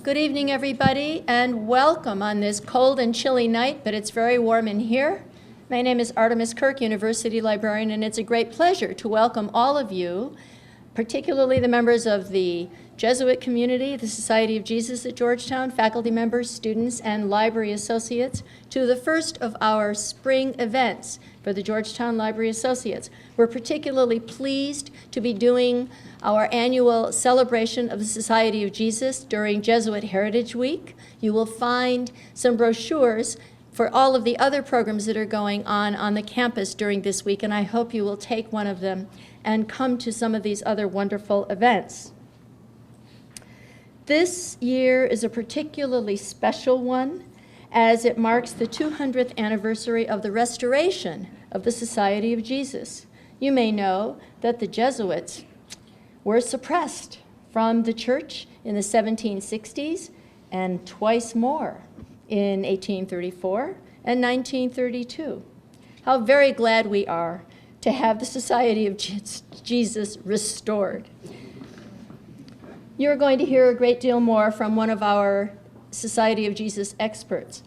Good evening, everybody, and welcome on this cold and chilly night, but it's very warm in here. My name is Artemis Kirk, University Librarian, and it's a great pleasure to welcome all of you, particularly the members of the Jesuit community, the Society of Jesus at Georgetown, faculty members, students, and library associates, to the first of our spring events for the Georgetown Library Associates. We're particularly pleased to be doing our annual celebration of the Society of Jesus during Jesuit Heritage Week. You will find some brochures for all of the other programs that are going on the campus during this week, and I hope you will take one of them and come to some of these other wonderful events. This year is a particularly special one, as it marks the 200th anniversary of the restoration of the Society of Jesus. You may know that the Jesuits were suppressed from the church in the 1760s and twice more in 1834 and 1932. How very glad we are to have the Society of Jesus restored. You're going to hear a great deal more from one of our Society of Jesus experts,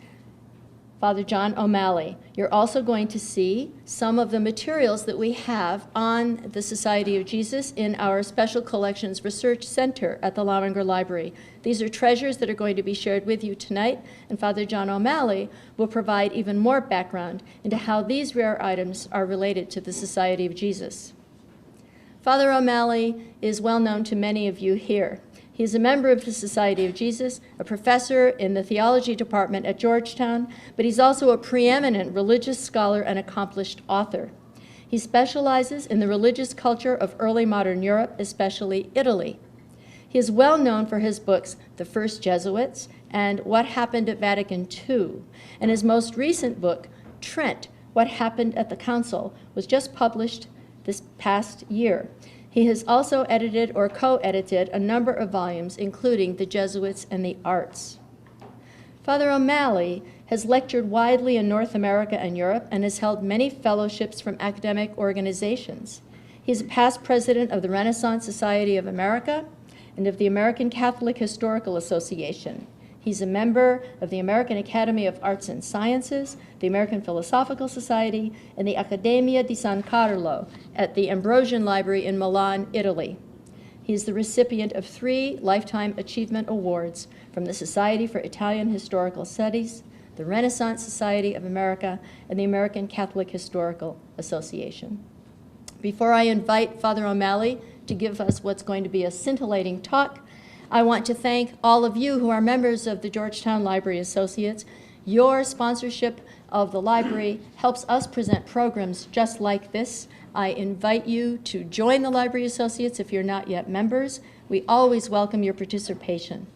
Father John O'Malley. You're also going to see some of the materials that we have on the Society of Jesus in our Special Collections Research Center at the Lowinger Library. These are treasures that are going to be shared with you tonight, and Father John O'Malley will provide even more background into how these rare items are related to the Society of Jesus. Father O'Malley is well known to many of you here. He is a member of the Society of Jesus, a professor in the Theology department at Georgetown, but he's also a preeminent religious scholar and accomplished author. He specializes in the religious culture of early modern Europe, especially Italy. He is well known for his books, The First Jesuits and What Happened at Vatican II, and his most recent book, Trent, What Happened at the Council, was just published this past year. He has also edited or co-edited a number of volumes, including The Jesuits and the Arts. Father O'Malley has lectured widely in North America and Europe and has held many fellowships from academic organizations. He's a past president of the Renaissance Society of America and of the American Catholic Historical Association. He's a member of the American Academy of Arts and Sciences, the American Philosophical Society, and the Accademia di San Carlo at the Ambrosian Library in Milan, Italy. He's the recipient of 3 Lifetime Achievement Awards from the Society for Italian Historical Studies, the Renaissance Society of America, and the American Catholic Historical Association. Before I invite Father O'Malley to give us what's going to be a scintillating talk, I want to thank all of you who are members of the Georgetown Library Associates. Your sponsorship of the library helps us present programs just like this. I invite you to join the Library Associates if you're not yet members. We always welcome your participation.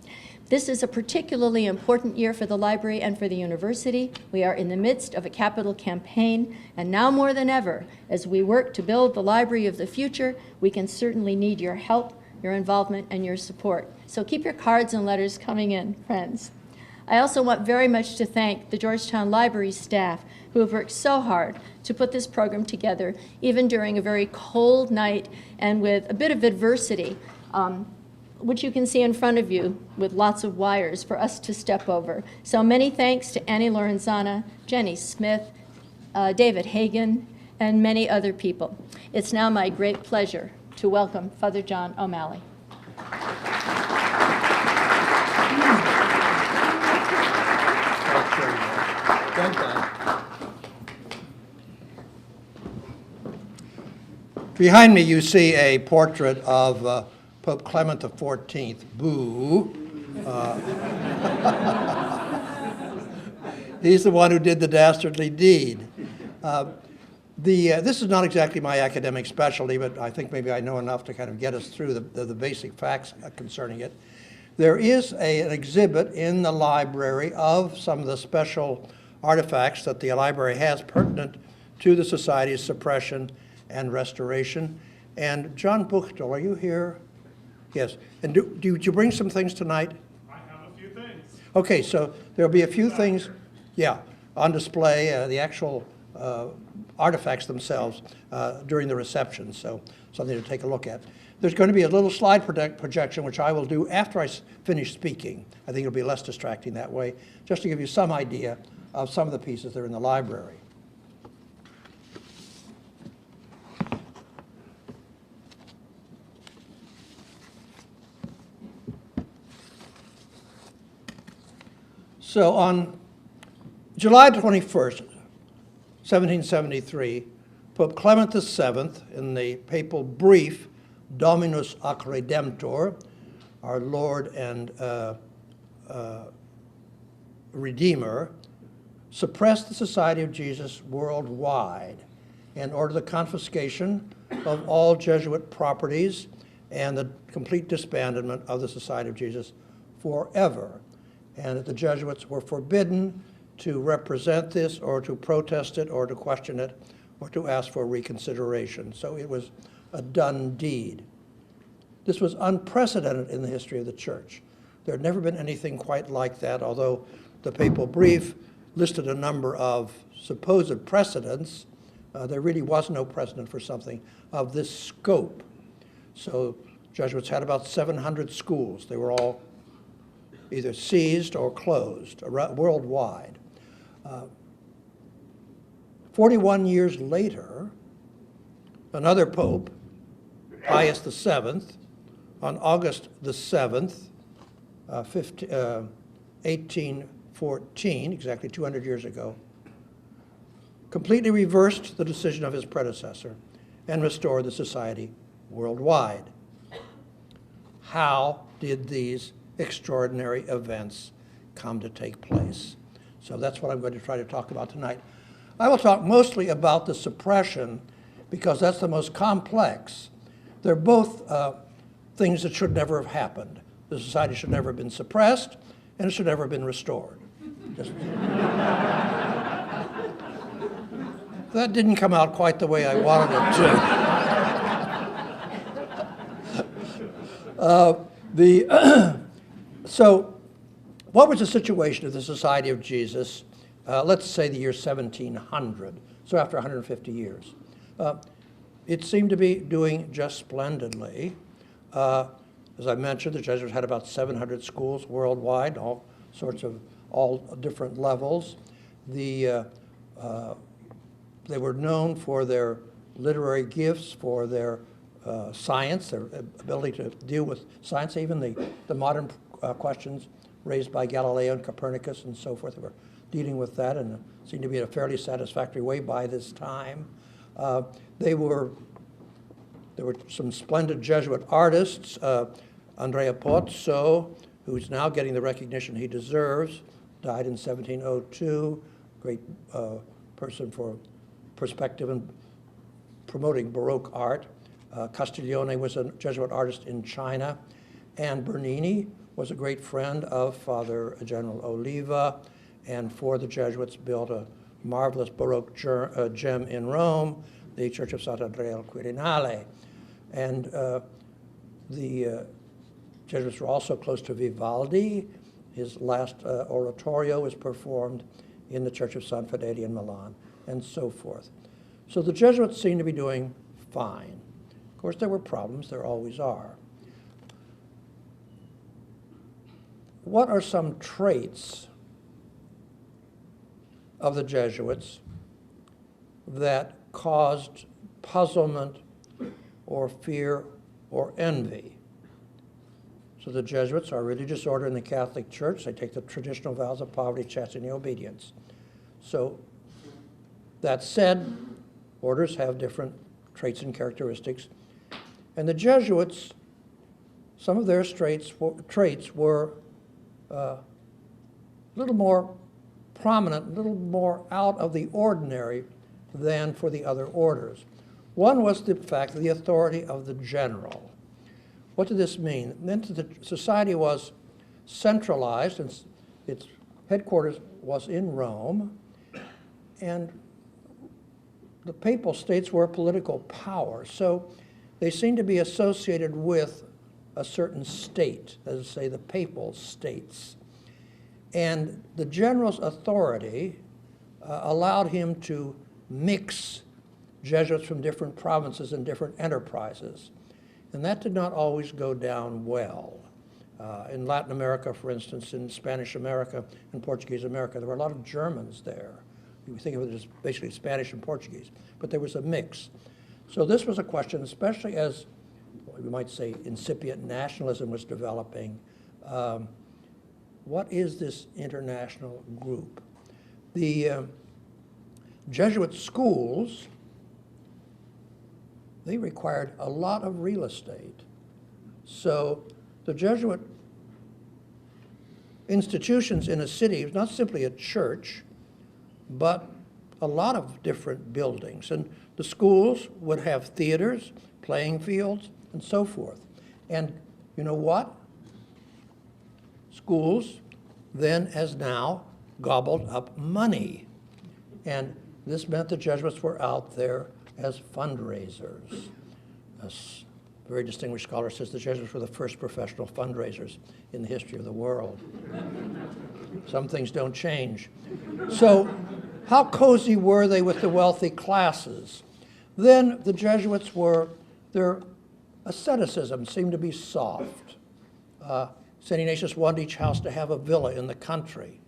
This is a particularly important year for the library and for the university. We are in the midst of a capital campaign, and now more than ever, as we work to build the library of the future, we can certainly need your help, your involvement, and your support. So keep your cards and letters coming in, friends. I also want very much to thank the Georgetown Library staff who have worked so hard to put this program together, even during a very cold night and with a bit of adversity, which you can see in front of you with lots of wires for us to step over. So many thanks to Annie Lorenzana, Jenny Smith, David Hagan, and many other people. It's now my great pleasure to welcome Father John O'Malley. Behind me you see a portrait of Pope Clement XIV. Boo. He's the one who did the dastardly deed. This is not exactly my academic specialty, but I think maybe I know enough to kind of get us through the basic facts concerning it. There is an exhibit in the library of some of the special artifacts that the library has pertinent to the Society's suppression and restoration. And John Buchtel, are you here? Yes. And did you bring some things tonight? I have a few things. Okay, so there'll be a few things, yeah, on display. The actual artifacts themselves during the reception, so something to take a look at. There's going to be a little slide projection, which I will do after I finish speaking. I think it'll be less distracting that way, just to give you some idea of some of the pieces that are in the library. So on July 21st, 1773, Pope Clement VII, in the papal brief, Dominus ac Redemptor, our Lord and Redeemer, suppressed the Society of Jesus worldwide and ordered the confiscation of all Jesuit properties and the complete disbandment of the Society of Jesus forever. And that the Jesuits were forbidden to represent this or to protest it or to question it or to ask for reconsideration. So it was a done deed. This was unprecedented in the history of the church. There had never been anything quite like that, although the papal brief listed a number of supposed precedents. There really was no precedent for something of this scope. So Jesuits had about 700 schools. They were all either seized or closed worldwide. 41 years later, another pope, Pius VII, on August the 7th, 1814, exactly 200 years ago, completely reversed the decision of his predecessor and restored the society worldwide. How did these extraordinary events come to take place? So that's what I'm going to try to talk about tonight. I will talk mostly about the suppression because that's the most complex. They're both things that should never have happened. The society should never have been suppressed, and it should never have been restored. That didn't come out quite the way I wanted it to. So what was the situation of the Society of Jesus, let's say the year 1700, so after 150 years? It seemed to be doing just splendidly. As I mentioned, the Jesuits had about 700 schools worldwide, all different levels. They were known for their literary gifts, for their science, their ability to deal with science, even the modern questions raised by Galileo and Copernicus and so forth. They were dealing with that and seemed to be in a fairly satisfactory way by this time. There were some splendid Jesuit artists. Andrea Pozzo, who's now getting the recognition he deserves, died in 1702, great person for perspective and promoting Baroque art. Castiglione was a Jesuit artist in China, and Bernini was a great friend of Father General Oliva, and for the Jesuits built a marvelous Baroque gem in Rome, the Church of Sant'Andrea al Quirinale. And the Jesuits were also close to Vivaldi. His last oratorio was performed in the Church of San Fedele in Milan, and so forth. So the Jesuits seemed to be doing fine. Of course, there were problems, there always are. What are some traits of the Jesuits that caused puzzlement or fear or envy? So the Jesuits are a religious order in the Catholic Church. They take the traditional vows of poverty, chastity, and obedience. So that said, orders have different traits and characteristics. And the Jesuits, some of their traits were a little more prominent, a little more out of the ordinary than for the other orders. One was the fact of the authority of the general. What did this mean? It meant that the society was centralized, and its headquarters was in Rome, and the papal states were a political power. So they seemed to be associated with a certain state, as say the papal states. And the general's authority allowed him to mix Jesuits from different provinces and different enterprises. And that did not always go down well. In Latin America, for instance, in Spanish America and Portuguese America, there were a lot of Germans there. You think of it as basically Spanish and Portuguese, but there was a mix. So this was a question, especially as, we might say, incipient nationalism was developing. What is this international group? The Jesuit schools, they required a lot of real estate. So the Jesuit institutions in a city was not simply a church, but a lot of different buildings. And the schools would have theaters, playing fields, and so forth. And you know what? Schools then, as now, gobbled up money. And this meant the Jesuits were out there as fundraisers. A very distinguished scholar says the Jesuits were the first professional fundraisers in the history of the world. Some things don't change. So how cozy were they with the wealthy classes? Then the Jesuits were, their asceticism seemed to be soft. St. Ignatius wanted each house to have a villa in the country.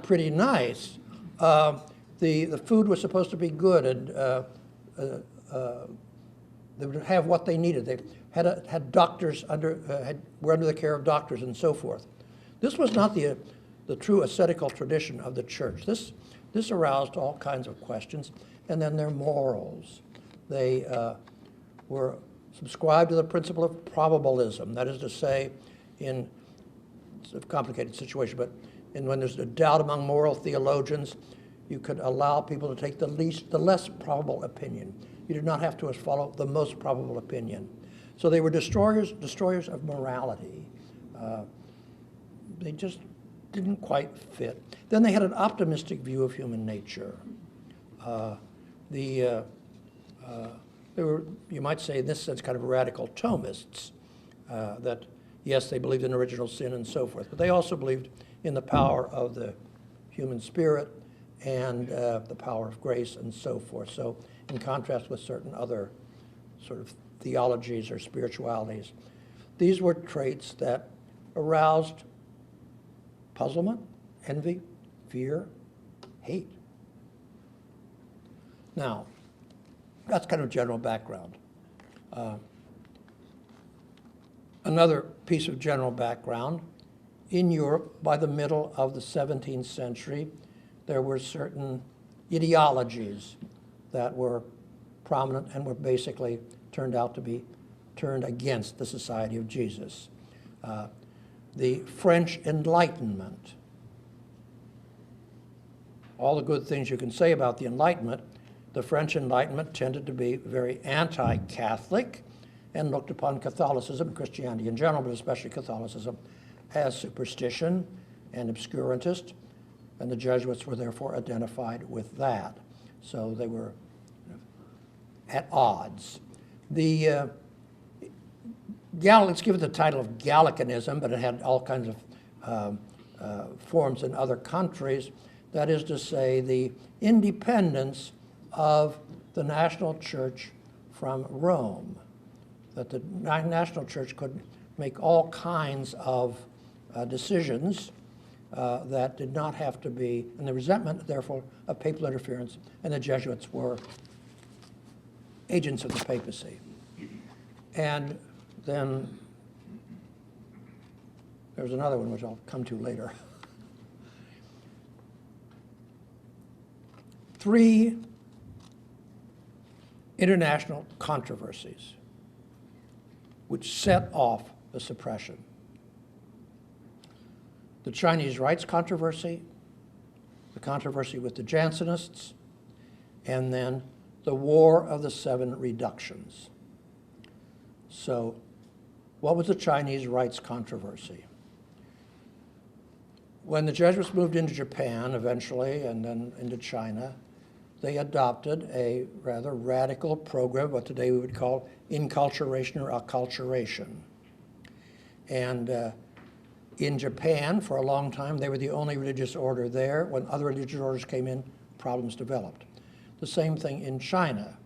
Pretty nice. The food was supposed to be good, and they would have what they needed. They had doctors were under the care of doctors and so forth. This was not the true ascetical tradition of the church. This aroused all kinds of questions. And then their morals. They were subscribed to the principle of probabilism. That is to say, in it's a complicated situation, but when there's a doubt among moral theologians, you could allow people to take the less probable opinion. You did not have to follow the most probable opinion. So they were destroyers of morality. They just didn't quite fit. Then they had an optimistic view of human nature. They were, you might say, in this sense, kind of radical Thomists, that, yes, they believed in original sin and so forth, but they also believed in the power of the human spirit and the power of grace and so forth. So in contrast with certain other sort of theologies or spiritualities, these were traits that aroused puzzlement, envy, fear, hate. Now, that's kind of general background. Another piece of general background, in Europe, by the middle of the 17th century, there were certain ideologies that were prominent and were basically turned out to be turned against the Society of Jesus. The French Enlightenment. All the good things you can say about the Enlightenment, the French Enlightenment tended to be very anti-Catholic and looked upon Catholicism, Christianity in general, but especially Catholicism, as superstition and obscurantist, and the Jesuits were therefore identified with that. So they were at odds. Let's give it the title of Gallicanism, but it had all kinds of forms in other countries. That is to say, the independence of the national church from Rome, that the national church could make all kinds of decisions that did not have to be, and the resentment, therefore, of papal interference, and the Jesuits were agents of the papacy. And then there's another one which I'll come to later. 3 international controversies which set off the suppression. The Chinese rights controversy, the controversy with the Jansenists, and then the War of the 7 Reductions. So, what was the Chinese rights controversy? When the Jesuits moved into Japan eventually, and then into China, they adopted a rather radical program, what today we would call inculturation or acculturation. And In Japan, for a long time, they were the only religious order there. When other religious orders came in, problems developed. The same thing in China.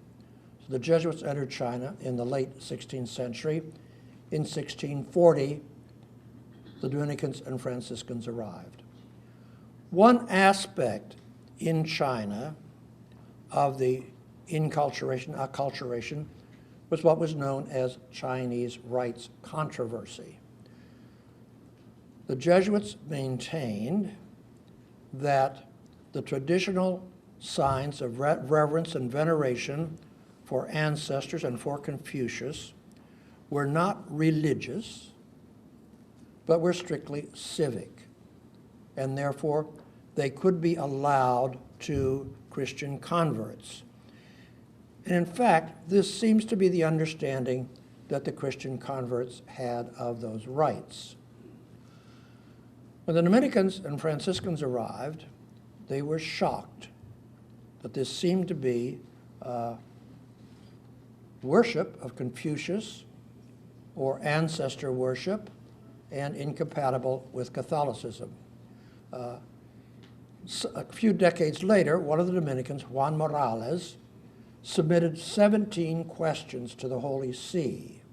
So the Jesuits entered China in the late 16th century. In 1640, the Dominicans and Franciscans arrived. One aspect in China of the acculturation was what was known as Chinese rites controversy. The Jesuits maintained that the traditional signs of reverence and veneration for ancestors and for Confucius were not religious, but were strictly civic, and therefore they could be allowed to Christian converts. And in fact, this seems to be the understanding that the Christian converts had of those rites. When the Dominicans and Franciscans arrived, they were shocked that this seemed to be worship of Confucius or ancestor worship and incompatible with Catholicism. A few decades later, one of the Dominicans, Juan Morales, submitted 17 questions to the Holy See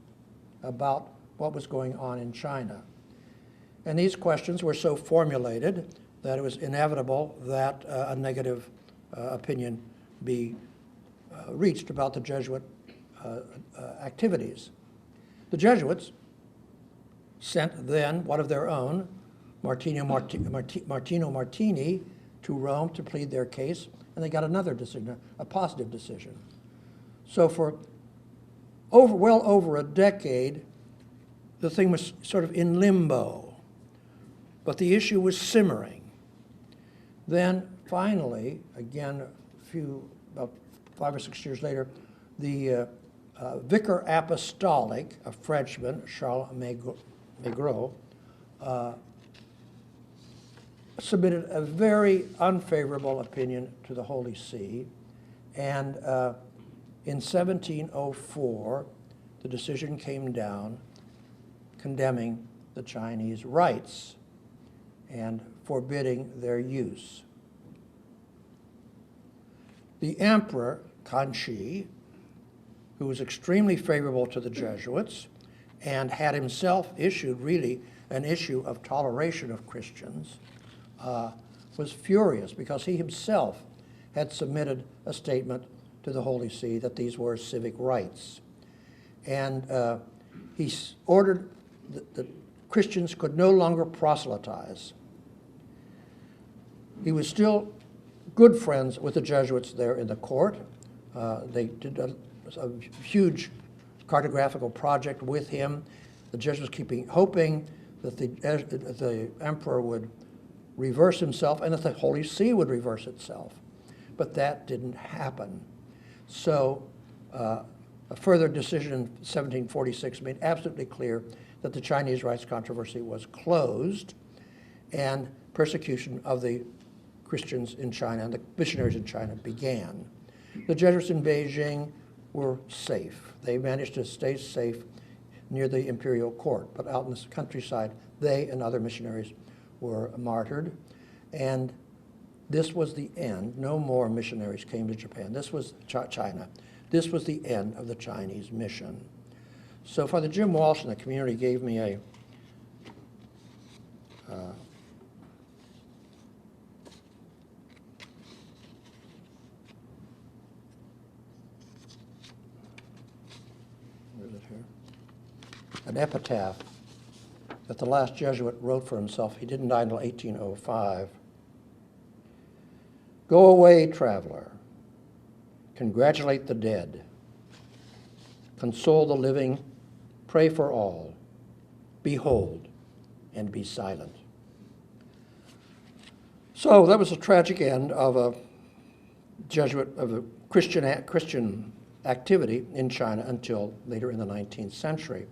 about what was going on in China. And these questions were so formulated that it was inevitable that a negative opinion be reached about the Jesuit activities. The Jesuits sent then one of their own, Martino Martini, to Rome to plead their case, and they got another decision, a positive decision. So for well over a decade, the thing was sort of in limbo, but the issue was simmering. Then finally, again, about 5 or 6 years later, the Vicar Apostolic, a Frenchman, Charles Maigret, submitted a very unfavorable opinion to the Holy See, and in 1704, the decision came down condemning the Chinese rites and forbidding their use. The Emperor, Kanchi, who was extremely favorable to the Jesuits and had himself issued really an issue of toleration of Christians, was furious because he himself had submitted a statement to the Holy See that these were civic rights. And he ordered that Christians could no longer proselytize. He was still good friends with the Jesuits there in the court. They did a huge cartographical project with him. The Jesuits hoping that the emperor would reverse himself and that the Holy See would reverse itself. But that didn't happen. So a further decision in 1746 made absolutely clear that the Chinese rites controversy was closed, and persecution of the Christians in China and the missionaries in China began. The Jesuits in Beijing were safe. They managed to stay safe near the imperial court, but out in the countryside, they and other missionaries were martyred, and this was the end. No more missionaries came to Japan. This was China. This was the end of the Chinese mission. So Father Jim Walsh in the community gave me a where is it here? An epitaph that the last Jesuit wrote for himself. He didn't die until 1805. Go away, traveler. Congratulate the dead. Console the living. Pray for all. Behold, and be silent. So that was a tragic end of a Christian activity in China until later in the 19th century.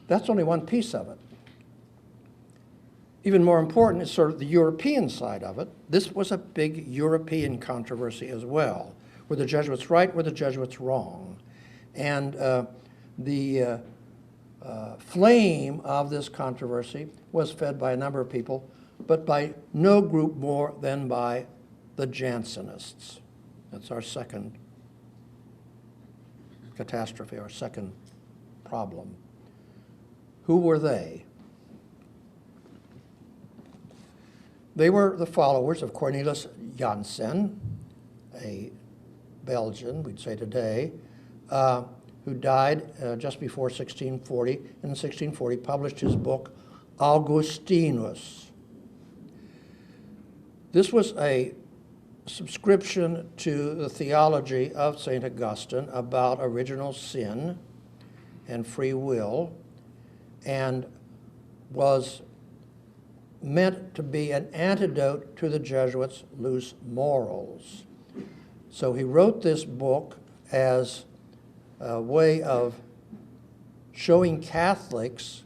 That's only one piece of it. Even more important is sort of the European side of it. This was a big European controversy as well. Were the Jesuits right? Were the Jesuits wrong? And the flame of this controversy was fed by a number of people, but by no group more than by the Jansenists. That's our second catastrophe, our second problem. Who were they? They were the followers of Cornelius Jansen, a Belgian, we'd say today, who died just before 1640. In 1640, published his book, Augustinus. This was a subscription to the theology of St. Augustine about original sin and free will, and was meant to be an antidote to the Jesuits' loose morals. So he wrote this book as a way of showing Catholics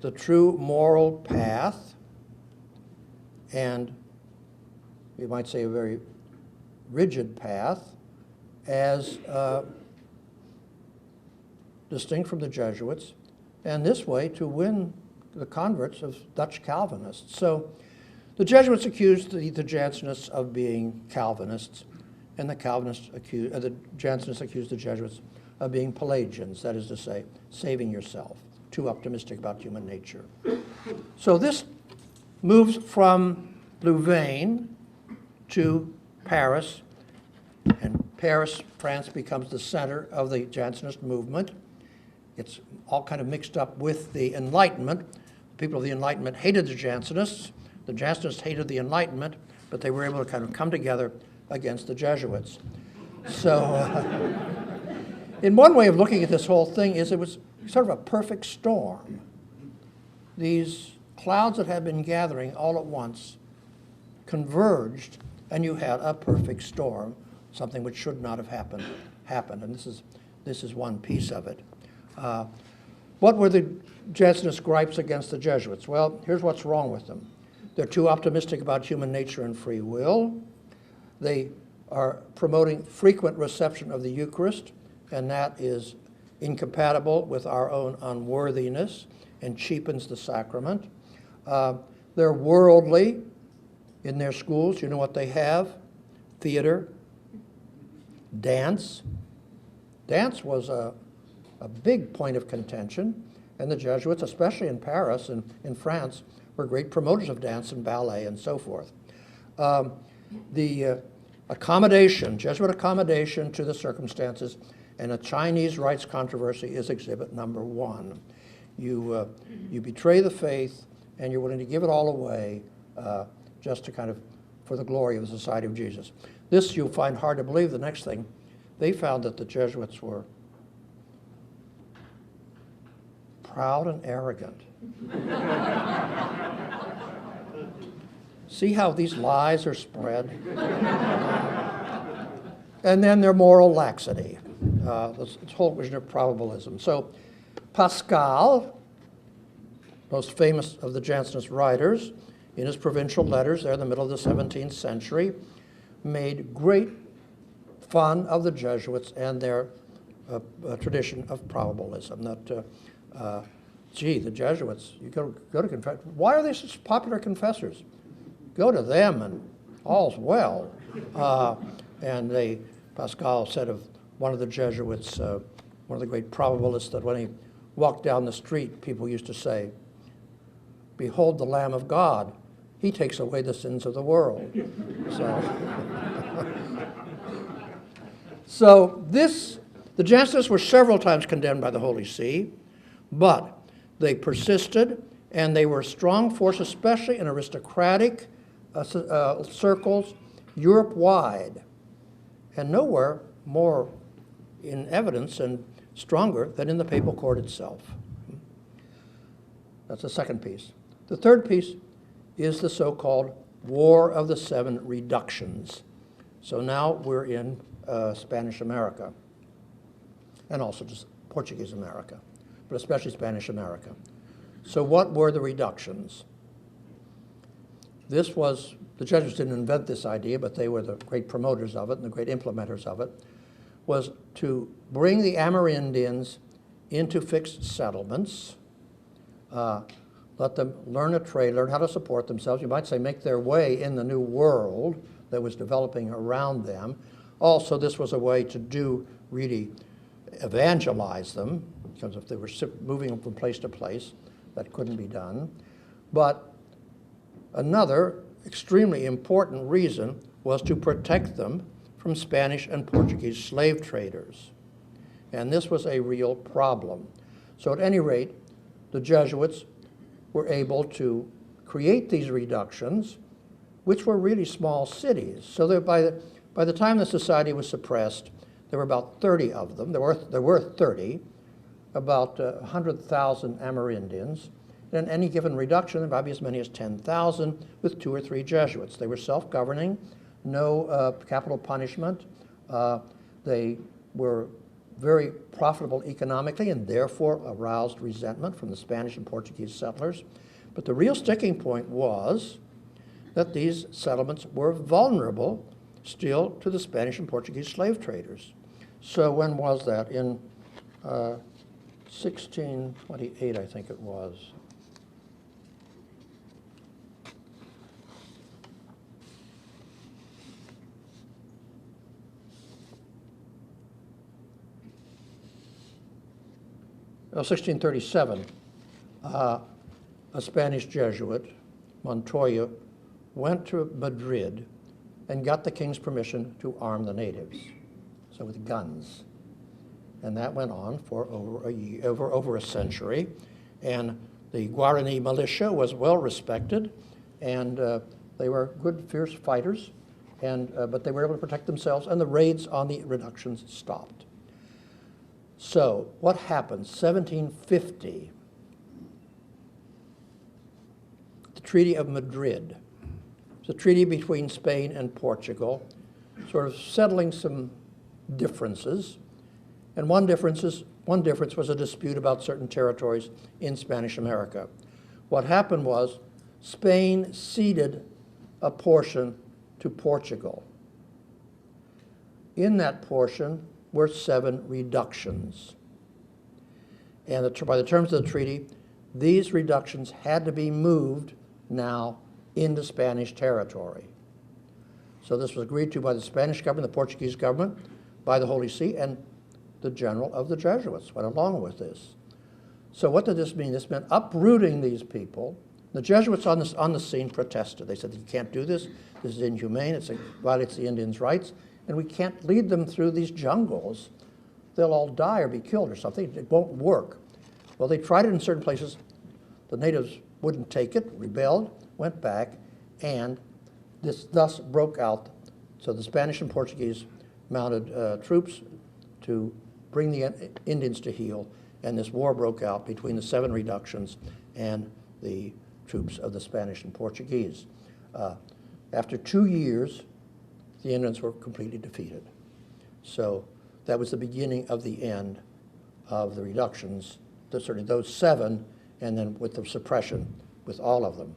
the true moral path, and we might say a very rigid path, as distinct from the Jesuits, and this way to win the converts of Dutch Calvinists. So the Jesuits accused the Jansenists of being Calvinists, and the Jansenists accused the Jesuits of being Pelagians, that is to say, saving yourself, too optimistic about human nature. So this moves from Louvain to Paris, and Paris, France, becomes the center of the Jansenist movement. It's all kind of mixed up with the Enlightenment. People of the Enlightenment hated the Jansenists hated the Enlightenment, but they were able to kind of come together against the Jesuits. So in one way of looking at this whole thing is it was sort of a perfect storm. These clouds that had been gathering all at once converged, and you had a perfect storm, something which should not have happened, and this is one piece of it. What were the Jansenist gripes against the Jesuits? Well, here's what's wrong with them. They're too optimistic about human nature and free will. They are promoting frequent reception of the Eucharist, and that is incompatible with our own unworthiness and cheapens the sacrament. They're worldly in their schools. You know what they have? Theater, dance. Dance was a big point of contention, and the Jesuits, especially in Paris and in France, were great promoters of dance and ballet and so forth. The accommodation, Jesuit accommodation to the circumstances, and a Chinese rites controversy is exhibit number one. You betray the faith, and you're willing to give it all away just to kind of, for the glory of the Society of Jesus. This you'll find hard to believe. The next thing, they found that the Jesuits were proud and arrogant. See how these lies are spread? And then their moral laxity, this whole vision of probabilism. So Pascal, most famous of the Jansenist writers, in his provincial letters there in the middle of the 17th century, made great fun of the Jesuits and their tradition of probabilism. That, the Jesuits, you go to confess. Why are they such popular confessors? Go to them and all's well. And Pascal said of one of the Jesuits, one of the great probabilists, that when he walked down the street, people used to say, "Behold the Lamb of God. He takes away the sins of the world." So the Jansenists were several times condemned by the Holy See, but they persisted, and they were a strong force, especially in aristocratic circles Europe-wide, and nowhere more in evidence and stronger than in the papal court itself. That's the second piece. The third piece is the so-called War of the Seven Reductions. So now we're in Spanish America, and also just Portuguese America, but especially Spanish America. So what were the reductions? The Jesuits didn't invent this idea, but they were the great promoters of it and the great implementers of it, was to bring the Amerindians into fixed settlements, let them learn a trade, learn how to support themselves. You might say make their way in the new world that was developing around them. Also, this was a way to really evangelize them, because if they were moving from place to place, that couldn't be done. But another extremely important reason was to protect them from Spanish and Portuguese slave traders. And this was a real problem. So at any rate, the Jesuits were able to create these reductions, which were really small cities. So that by the time the society was suppressed, there were about 30 of them. There were 30, about 100,000 Amerindians. And in any given reduction, there might be as many as 10,000 with 2 or 3 Jesuits. They were self-governing, no capital punishment. They were very profitable economically and therefore aroused resentment from the Spanish and Portuguese settlers. But the real sticking point was that these settlements were vulnerable still to the Spanish and Portuguese slave traders. So when was that? In 1628, I think it was. Well, 1637, a Spanish Jesuit, Montoya, went to Madrid and got the king's permission to arm the natives, so with guns. And that went on for over a century. And the Guarani militia was well respected, and they were good, fierce fighters, but they were able to protect themselves, and the raids on the reductions stopped. So what happened? 1750, the Treaty of Madrid. It's a treaty between Spain and Portugal, sort of settling some differences. And one difference was a dispute about certain territories in Spanish America. What happened was Spain ceded a portion to Portugal. In that portion were 7 reductions. And by the terms of the treaty, these reductions had to be moved now into Spanish territory. So this was agreed to by the Spanish government, the Portuguese government, by the Holy See, and the general of the Jesuits went along with this. So what did this mean? This meant uprooting these people. The Jesuits on the scene protested. They said, you can't do this. This is inhumane. It violates the Indians' rights. And we can't lead them through these jungles. They'll all die or be killed or something. It won't work. Well, they tried it in certain places. The natives wouldn't take it, rebelled, went back, and this thus broke out. So the Spanish and Portuguese mounted troops to bring the Indians to heel, and this war broke out between the 7 reductions and the troops of the Spanish and Portuguese. After 2 years, the Indians were completely defeated. So that was the beginning of the end of the reductions, certainly those 7, and then with the suppression with all of them.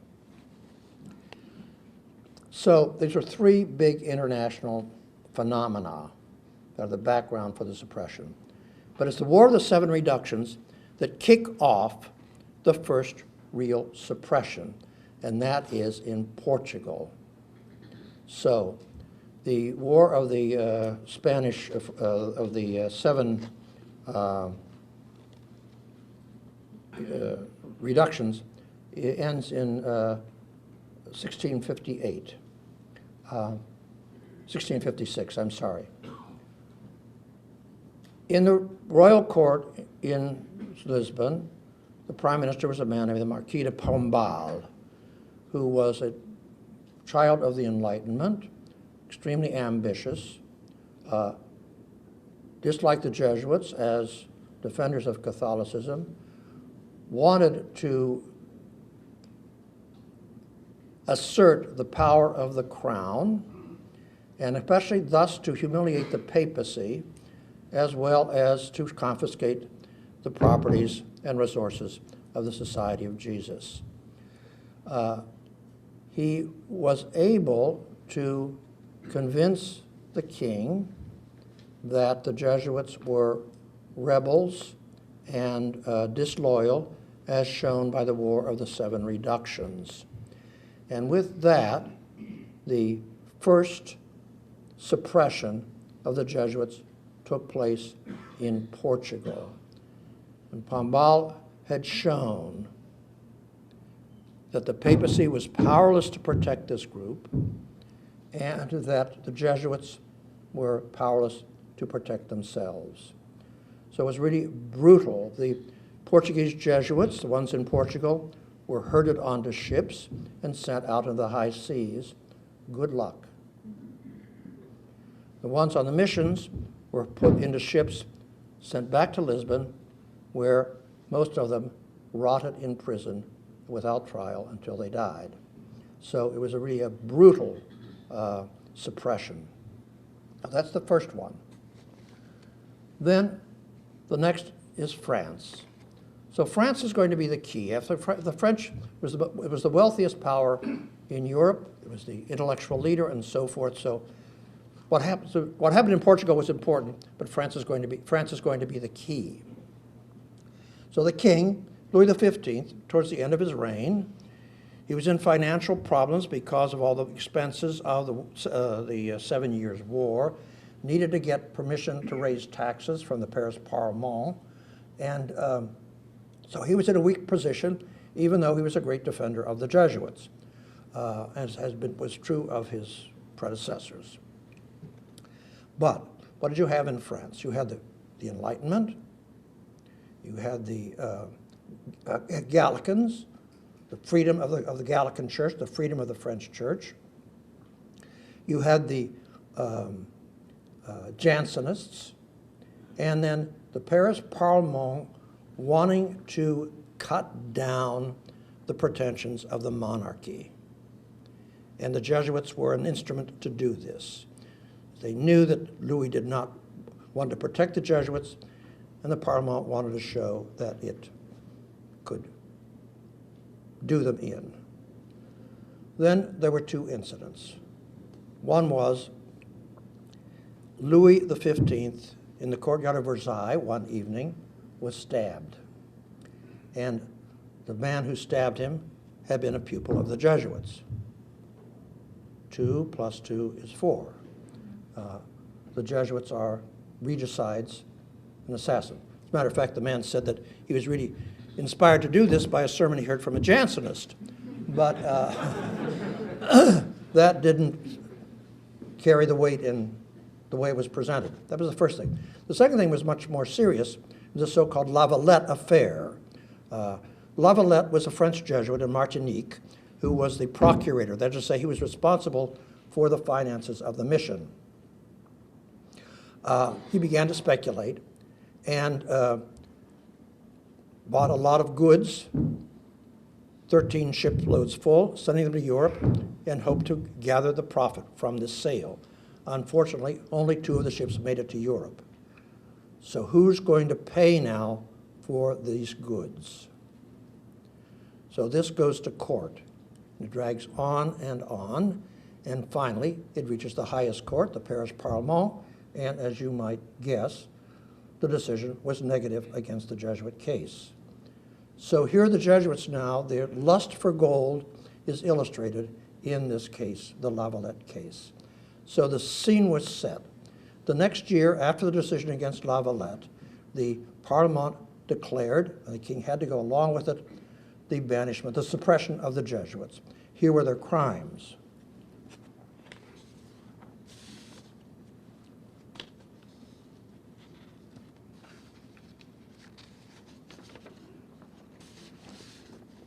So these are 3 big international phenomena that are the background for the suppression. But it's the War of the 7 Reductions that kick off the first real suppression, and that is in Portugal. So the War of the Spanish, of the 7 reductions, it ends in 1658. 1656, I'm sorry. In the royal court in Lisbon, the prime minister was a man named the Marquis de Pombal, who was a child of the Enlightenment, extremely ambitious, disliked the Jesuits as defenders of Catholicism, wanted to assert the power of the crown, and especially thus to humiliate the papacy, as well as to confiscate the properties and resources of the Society of Jesus. He was able to convince the king that the Jesuits were rebels and disloyal, as shown by the War of the Seven Reductions. And with that, the first suppression of the Jesuits took place in Portugal. And Pombal had shown that the papacy was powerless to protect this group and that the Jesuits were powerless to protect themselves. So it was really brutal. The Portuguese Jesuits, the ones in Portugal, were herded onto ships and sent out into the high seas. Good luck. The ones on the missions were put into ships, sent back to Lisbon, where most of them rotted in prison without trial until they died. So it was really a brutal suppression. Now, that's the first one. Then the next is France. So France is going to be the key. After the French was the wealthiest power in Europe. It was the intellectual leader and so forth. So what happened in Portugal was important, but France is going to be the key. So the king, Louis XV, towards the end of his reign, he was in financial problems because of all the expenses of the 7 Years' War, needed to get permission to raise taxes from the Paris Parlement, and so he was in a weak position, even though he was a great defender of the Jesuits, as was true of his predecessors. But what did you have in France? You had the Enlightenment, you had the Gallicans, the freedom of the Gallican Church, the freedom of the French Church. You had the Jansenists, and then the Paris Parlement wanting to cut down the pretensions of the monarchy. And the Jesuits were an instrument to do this. They knew that Louis did not want to protect the Jesuits, and the Parlement wanted to show that it could do them in. Then there were two incidents. One was Louis XV, in the courtyard of Versailles one evening, was stabbed. And the man who stabbed him had been a pupil of the Jesuits. 2 + 2 is 4. The Jesuits are regicides and assassins. As a matter of fact, the man said that he was really inspired to do this by a sermon he heard from a Jansenist. But that didn't carry the weight in the way it was presented. That was the first thing. The second thing was much more serious. It was the so-called Lavallette Affair. Lavallette was a French Jesuit in Martinique who was the procurator. That is to say, he was responsible for the finances of the mission. He began to speculate and bought a lot of goods, 13 shiploads full, sending them to Europe, and hoped to gather the profit from this sale. Unfortunately, only 2 of the ships made it to Europe. So who's going to pay now for these goods? So this goes to court. It drags on, and finally it reaches the highest court, the Paris Parlement, and as you might guess, the decision was negative against the Jesuit case. So here are the Jesuits now, their lust for gold is illustrated in this case, the Lavallette case. So the scene was set. The next year, after the decision against Lavallette, the Parlement declared, and the king had to go along with it, the banishment, the suppression of the Jesuits. Here were their crimes.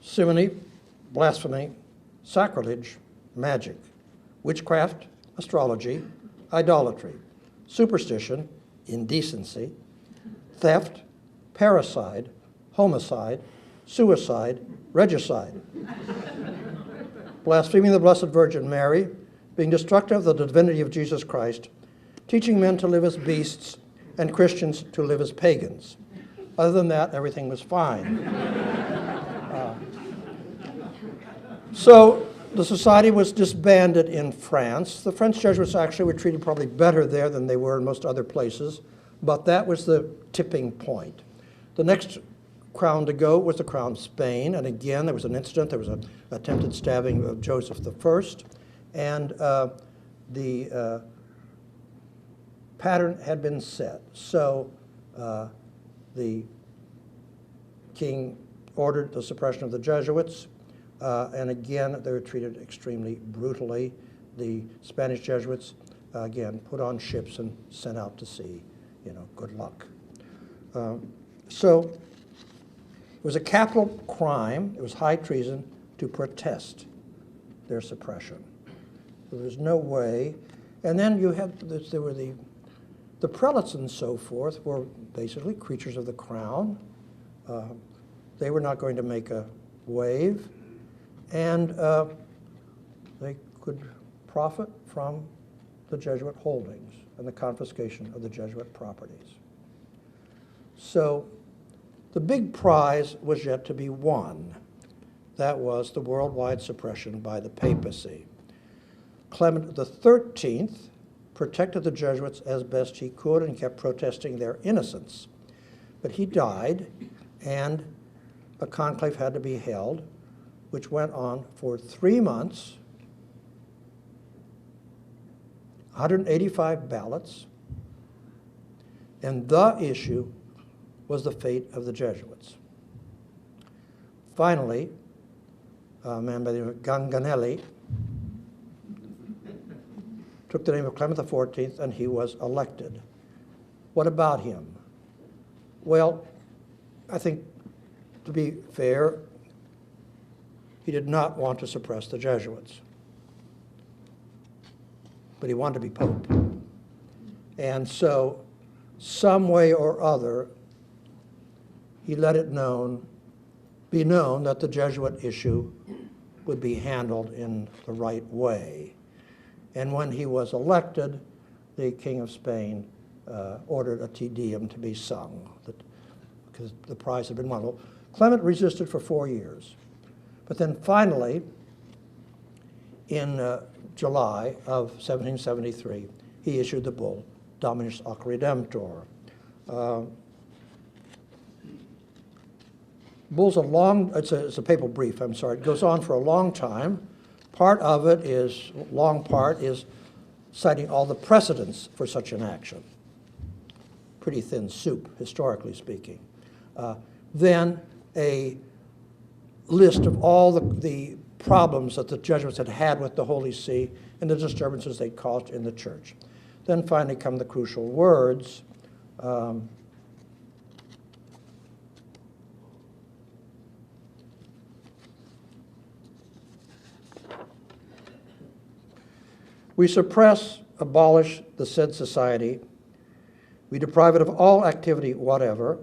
Simony, blasphemy, sacrilege, magic, witchcraft, astrology, idolatry, superstition, indecency, theft, parricide, homicide, suicide, regicide, blaspheming the Blessed Virgin Mary, being destructive of the divinity of Jesus Christ, teaching men to live as beasts and Christians to live as pagans. Other than that, everything was fine. So the society was disbanded in France. The French Jesuits actually were treated probably better there than they were in most other places, but that was the tipping point. The next crown to go was the crown of Spain, and again there was an incident. There was an attempted stabbing of Joseph I, and the pattern had been set. So the king ordered the suppression of the Jesuits, and again they were treated extremely brutally. The Spanish Jesuits, again, put on ships and sent out to sea. Good luck. So it was a capital crime. It was high treason to protest their suppression. There was no way. And then you had, there were the prelates and so forth were basically creatures of the crown. They were not going to make a wave, and they could profit from the Jesuit holdings and the confiscation of the Jesuit properties. So the big prize was yet to be won. That was the worldwide suppression by the papacy. Clement XIII protected the Jesuits as best he could and kept protesting their innocence. But he died, and a conclave had to be held, which went on for 3 months, 185 ballots, and the issue was the fate of the Jesuits. Finally, a man by the name of Ganganelli took the name of Clement XIV, and he was elected. What about him? Well, I think, to be fair, he did not want to suppress the Jesuits, but he wanted to be Pope. And so, some way or other, he let it be known that the Jesuit issue would be handled in the right way. And when he was elected, the King of Spain ordered a Te Deum to be sung, because the prize had been won. Well, Clement resisted for 4 years. But then finally, in July of 1773, he issued the bull, Dominus Ac Redemptor. Bull's it's a papal brief, I'm sorry. It goes on for a long time. Part of it is, long part, is citing all the precedents for such an action. Pretty thin soup, historically speaking. Then a list of all the problems that the Jesuits had had with the Holy See and the disturbances they caused in the church. Then finally come the crucial words. We suppress, abolish the said society. We deprive it of all activity whatever,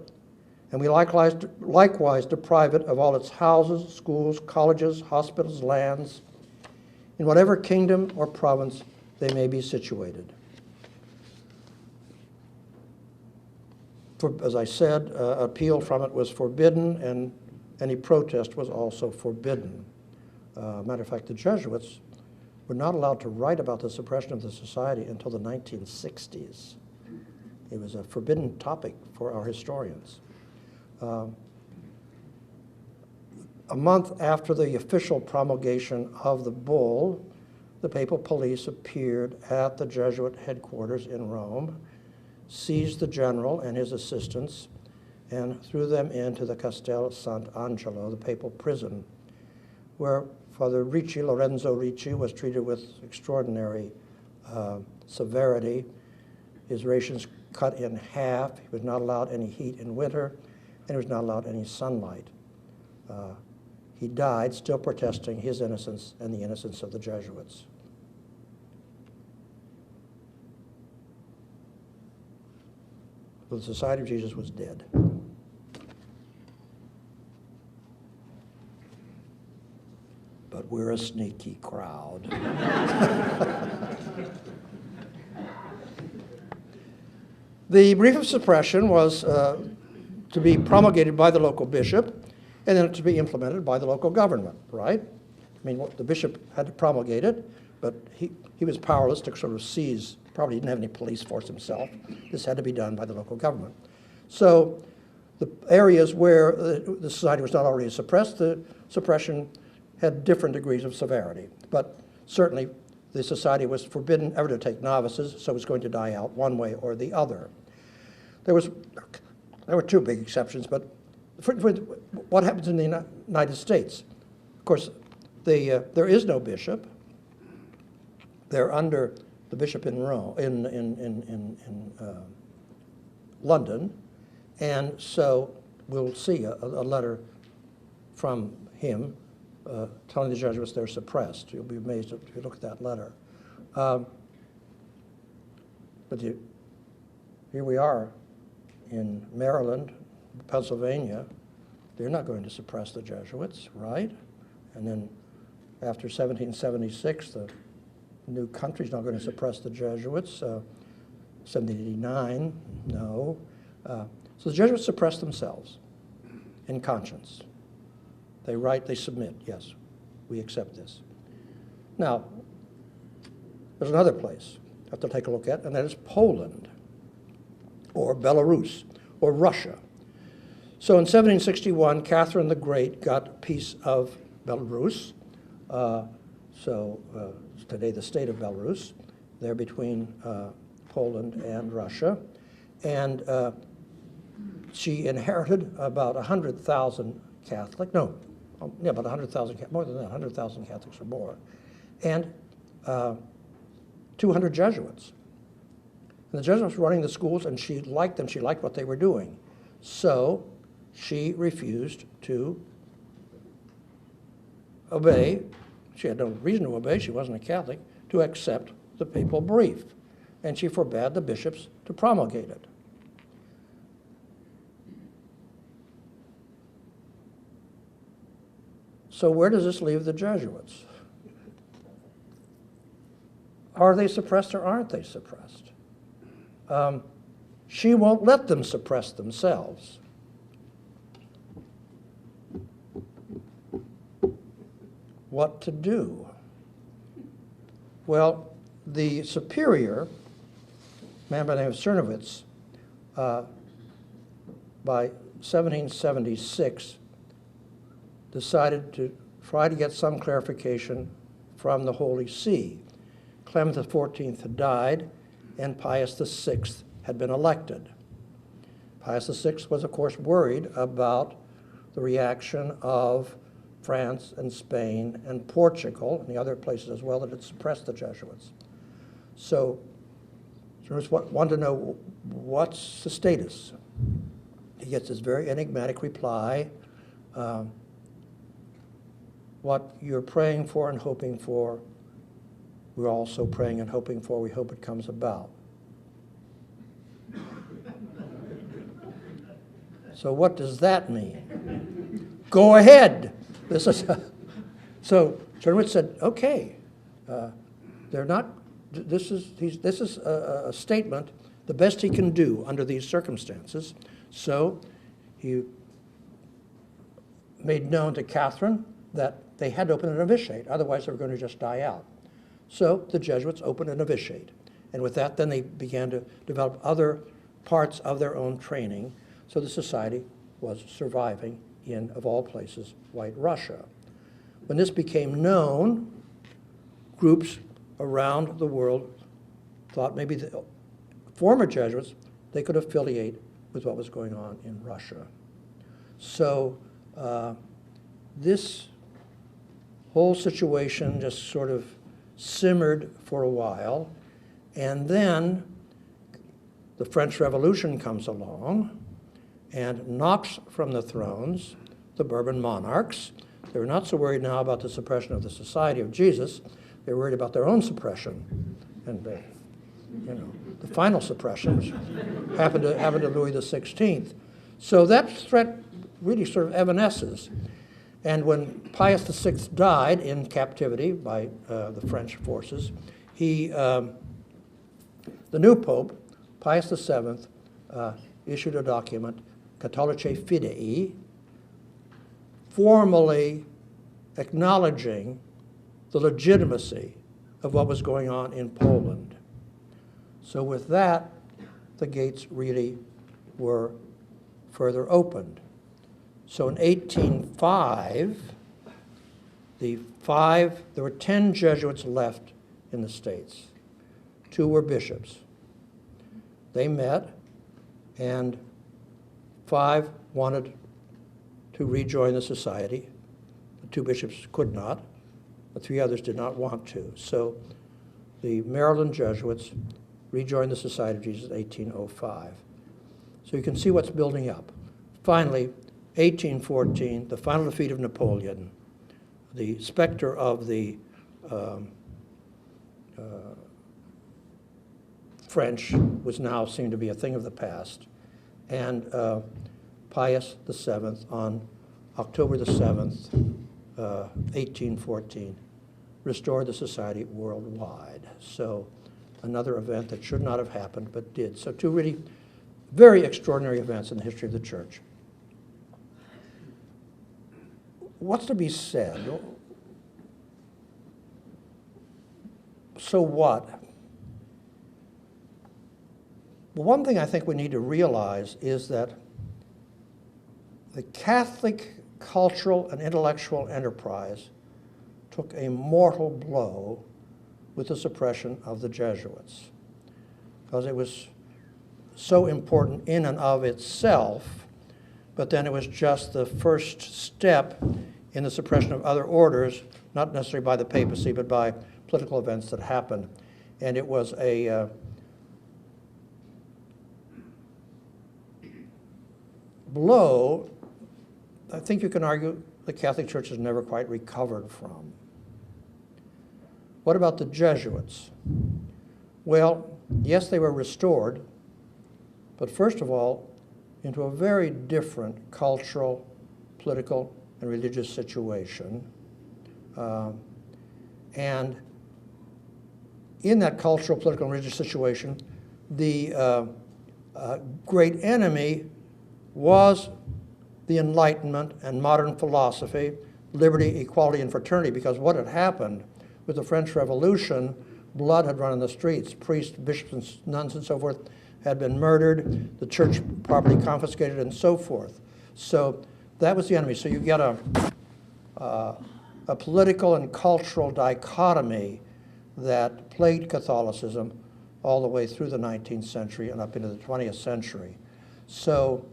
and we likewise deprive it of all its houses, schools, colleges, hospitals, lands, in whatever kingdom or province they may be situated. As I said, appeal from it was forbidden, and any protest was also forbidden. Matter of fact, the Jesuits were not allowed to write about the suppression of the society until the 1960s. It was a forbidden topic for our historians. A month after the official promulgation of the bull, the papal police appeared at the Jesuit headquarters in Rome, seized the general and his assistants, and threw them into the Castel Sant'Angelo, the papal prison, where Father Ricci, Lorenzo Ricci, was treated with extraordinary severity. His rations cut in half. He was not allowed any heat in winter, and he was not allowed any sunlight. He died still protesting his innocence and the innocence of the Jesuits. The Society of Jesus was dead. But we're a sneaky crowd. The brief of suppression was to be promulgated by the local bishop, and then to be implemented by the local government, right? I mean, the bishop had to promulgate it, but he was powerless to sort of seize, probably didn't have any police force himself. This had to be done by the local government. So the areas where the society was not already suppressed, the suppression had different degrees of severity. But certainly the society was forbidden ever to take novices, so it was going to die out one way or the other. There were two big exceptions, but for what happens in the United States? Of course, there is no bishop. They're under the bishop in Rome, in London, and so we'll see a letter from him telling the Jesuits they're suppressed. You'll be amazed if you look at that letter. But here we are in Maryland, Pennsylvania. They're not going to suppress the Jesuits, right? And then after 1776, the new country's not going to suppress the Jesuits. 1789, no. So the Jesuits suppress themselves in conscience. They write, they submit, yes, we accept this. Now, there's another place I have to take a look at, and that is Poland, or Belarus, or Russia. So in 1761, Catherine the Great got a piece of Belarus, today the state of Belarus, there between Poland and Russia, and she inherited about 100,000 Catholic, no, yeah, about 100,000, more than that, 100,000 Catholics or more, and 200 Jesuits. And the Jesuits were running the schools, and she liked them, she liked what they were doing. So she refused to obey. She had no reason to obey, she wasn't a Catholic, to accept the papal brief. And she forbade the bishops to promulgate it. So where does this leave the Jesuits? Are they suppressed or aren't they suppressed? She won't let them suppress themselves. What to do? Well, the superior, a man by the name of Czernowitz, by 1776, decided to try to get some clarification from the Holy See. Clement XIV had died, and Pius VI had been elected. Pius VI was, of course, worried about the reaction of France and Spain and Portugal and the other places as well that had suppressed the Jesuits. So Czernowitz wanted to know, what's the status? He gets this very enigmatic reply, what you're praying for and hoping for, we're also praying and hoping for, we hope it comes about. So what does that mean? Go ahead. This is so Czernowitz said, okay, they're not, this is a statement, the best he can do under these circumstances. So he made known to Catherine that they had to open a novitiate, otherwise they were going to just die out. So the Jesuits opened a novitiate. And with that, then they began to develop other parts of their own training. So the society was surviving in, of all places, White Russia. When this became known, groups around the world thought maybe the former Jesuits, they could affiliate with what was going on in Russia. So this whole situation just sort of simmered for a while, and then the French Revolution comes along and knocks from the thrones the Bourbon monarchs. They were not so worried now about the suppression of the Society of Jesus. They were worried about their own suppression, and the final suppression, which happened to Louis XVI. So that threat really sort of evanesces. And when Pius VI died in captivity by the French forces, the new pope, Pius VII, issued a document, Catholicae Fidei, formally acknowledging the legitimacy of what was going on in Poland. So with that, the gates really were further opened. So in 1805, there were 10 Jesuits left in the States. 2 were bishops. They met, and 5 wanted to rejoin the society. The 2 bishops could not. The 3 others did not want to. So the Maryland Jesuits rejoined the Society of Jesus in 1805. So you can see what's building up. Finally, 1814, the final defeat of Napoleon, the specter of the French was now seen to be a thing of the past. And Pius VII, on October the 7th, 1814, restored the society worldwide. So another event that should not have happened, but did. So 2 really very extraordinary events in the history of the church. What's to be said? So what? Well, one thing I think we need to realize is that the Catholic cultural and intellectual enterprise took a mortal blow with the suppression of the Jesuits, because it was so important in and of itself, but then it was just the first step in the suppression of other orders, not necessarily by the papacy, but by political events that happened. And it was a blow, I think you can argue, the Catholic Church has never quite recovered from. What about the Jesuits? Well, yes, they were restored, but first of all, into a very different cultural, political, and religious situation. And in that cultural, political, and religious situation, the great enemy was the Enlightenment and modern philosophy, liberty, equality, and fraternity, because what had happened with the French Revolution, blood had run in the streets. Priests, bishops, and nuns, and so forth had been murdered, the church property confiscated, and so forth. So that was the enemy. So you get a political and cultural dichotomy that plagued Catholicism all the way through the 19th century and up into the 20th century. So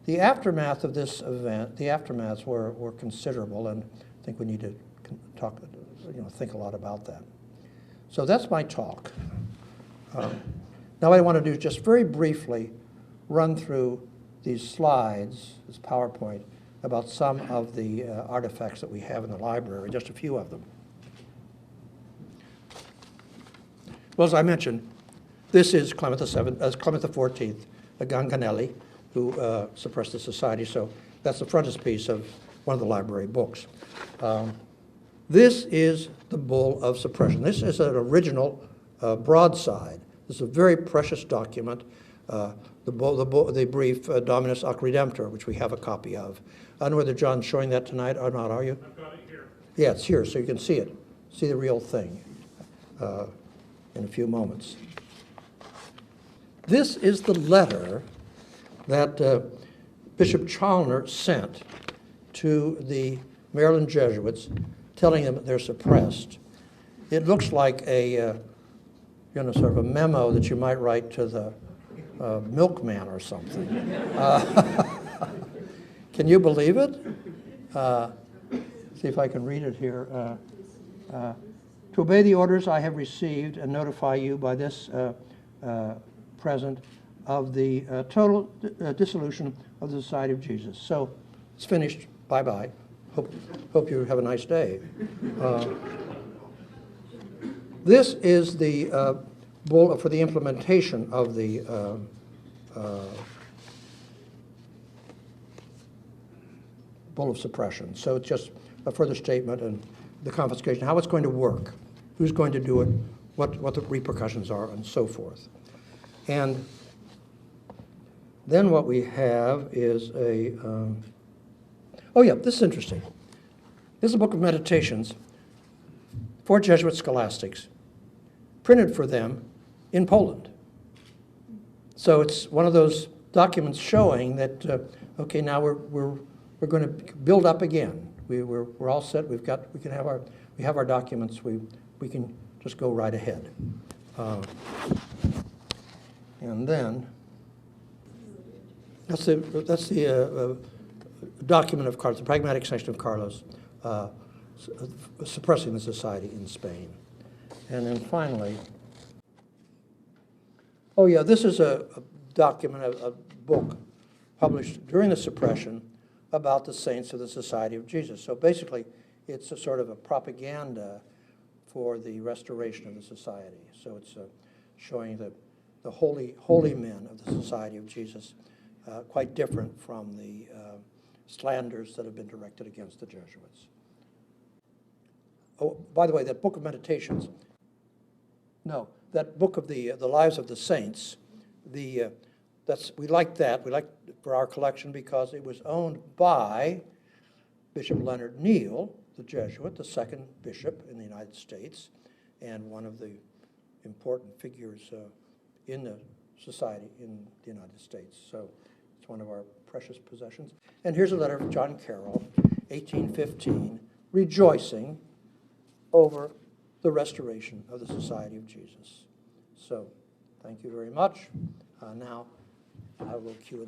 the aftermath of this event, the aftermaths were considerable, and I think we need to talk, think a lot about that. So that's my talk. Now what I want to do is just very briefly run through these slides, this PowerPoint, about some of the artifacts that we have in the library, just a few of them. Well, as I mentioned, this is Clement XIV, Ganganelli, who suppressed the society, so that's the frontispiece of one of the library books. This is the Bull of Suppression. This is an original broadside. This is a very precious document, the brief Dominus Ac Redemptor, which we have a copy of. I don't know whether John's showing that tonight or not, are you? I've got it here. Yeah, it's here, so you can see it, see the real thing in a few moments. This is the letter that Bishop Challoner sent to the Maryland Jesuits, telling them that they're suppressed. It looks like a, sort of a memo that you might write to the milkman or something. Can you believe it? See if I can read it here. To obey the orders I have received and notify you by this present of the total dissolution of the Society of Jesus. So it's finished. Bye-bye. Hope you have a nice day. This is the bull for the implementation of the Bull of Suppression. So it's just a further statement and the confiscation, how it's going to work, who's going to do it, what the repercussions are, and so forth. And then what we have is a, oh yeah, this is interesting. This is a book of meditations for Jesuit scholastics, printed for them in Poland. So it's one of those documents showing that Okay, now we're going to build up again. We're all set. We have our documents. We can just go right ahead. And then that's the document of Carlos, the pragmatic section of Carlos, suppressing the society in Spain. And then finally, oh yeah, this is a document, a book published during the suppression about the saints of the Society of Jesus. So basically, it's a sort of a propaganda for the restoration of the society. So it's showing the holy men of the Society of Jesus, quite different from the slanders that have been directed against the Jesuits. Oh, by the way, that book of meditations, no, that book of the lives of the saints, we like that. We like for our collection because it was owned by Bishop Leonard Neal, the Jesuit, the second bishop in the United States, and one of the important figures in the society in the United States. So it's one of our precious possessions. And here's a letter of John Carroll, 1815, rejoicing over the restoration of the Society of Jesus. So thank you very much. Now, a little Q&A.